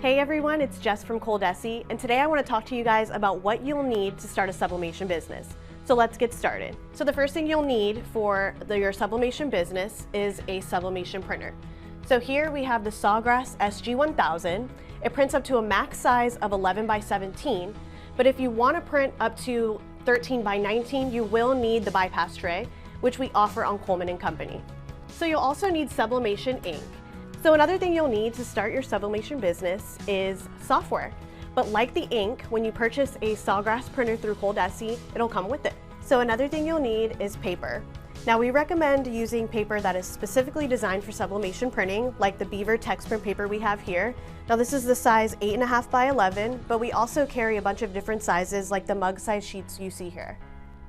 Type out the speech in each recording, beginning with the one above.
Hey everyone, it's Jess from ColDesi, and today I want to talk to you guys about what you'll need to start a sublimation business. So let's get started. So the first thing you'll need for your sublimation business is a sublimation printer. So here we have the Sawgrass SG1000. It prints up to a max size of 11 by 17, but if you want to print up to 13 by 19, you will need the bypass tray, which we offer on Coleman & Company. So you'll also need sublimation ink. So another thing you'll need to start your sublimation business is software. But like the ink, when you purchase a Sawgrass printer through ColDesi, it'll come with it. So another thing you'll need is paper. Now we recommend using paper that is specifically designed for sublimation printing, like the Beaver text print paper we have here. Now this is the size 8.5 by 11, but we also carry a bunch of different sizes like the mug size sheets you see here.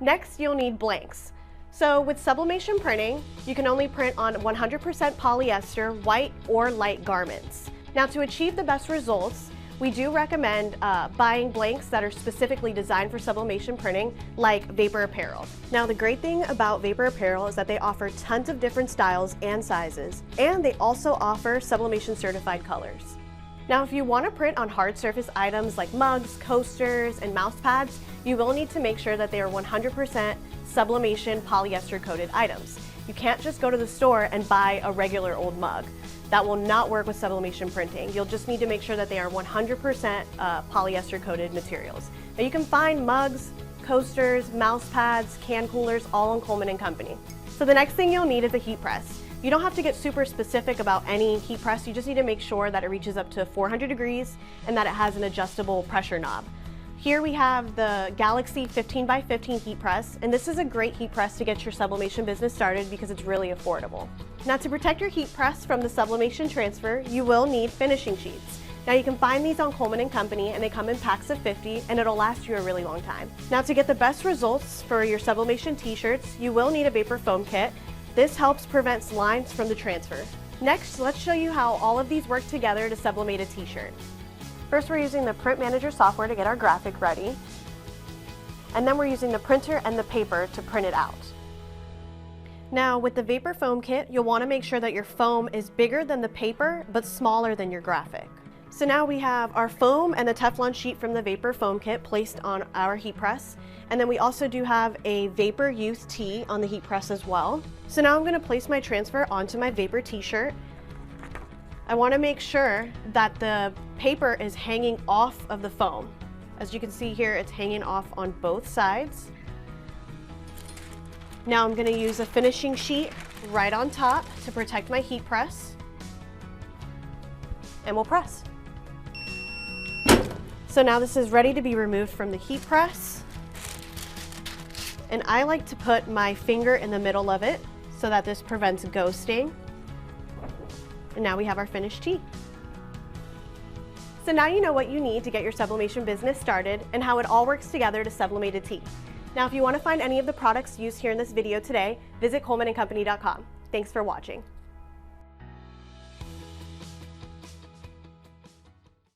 Next, you'll need blanks. So with sublimation printing, you can only print on 100% polyester, white or light garments. Now to achieve the best results, we do recommend buying blanks that are specifically designed for sublimation printing, like Vapor Apparel. Now the great thing about Vapor Apparel is that they offer tons of different styles and sizes, and they also offer sublimation certified colors. Now if you want to print on hard surface items like mugs, coasters, and mouse pads, you will need to make sure that they are 100% sublimation polyester coated items. You can't just go to the store and buy a regular old mug. That will not work with sublimation printing. You'll just need to make sure that they are 100% polyester coated materials. Now you can find mugs, coasters, mouse pads, can coolers, all on Coleman & Company. So the next thing you'll need is a heat press. You don't have to get super specific about any heat press, you just need to make sure that it reaches up to 400 degrees and that it has an adjustable pressure knob. Here we have the Galaxy 15 by 15 heat press, and this is a great heat press to get your sublimation business started because it's really affordable. Now to protect your heat press from the sublimation transfer, you will need finishing sheets. Now you can find these on Coleman & Company, and they come in packs of 50 and it'll last you a really long time. Now to get the best results for your sublimation t-shirts, you will need a vapor foam kit. This helps prevent lines from the transfer. Next, let's show you how all of these work together to sublimate a t-shirt. First, we're using the Print Manager software to get our graphic ready. And then we're using the printer and the paper to print it out. Now, with the Vapor Foam Kit, you'll want to make sure that your foam is bigger than the paper, but smaller than your graphic. So now we have our foam and the Teflon sheet from the Vapor Foam Kit placed on our heat press. And then we also do have a Vapor Youth tee on the heat press as well. So now I'm going to place my transfer onto my Vapor t-shirt. I want to make sure that the paper is hanging off of the foam. As you can see here, it's hanging off on both sides. Now I'm going to use a finishing sheet right on top to protect my heat press. And we'll press. So now this is ready to be removed from the heat press. And I like to put my finger in the middle of it so that this prevents ghosting. And now we have our finished tee. So now you know what you need to get your sublimation business started and how it all works together to sublimate a tee. Now if you want to find any of the products used here in this video today, visit colemanandcompany.com. Thanks for watching.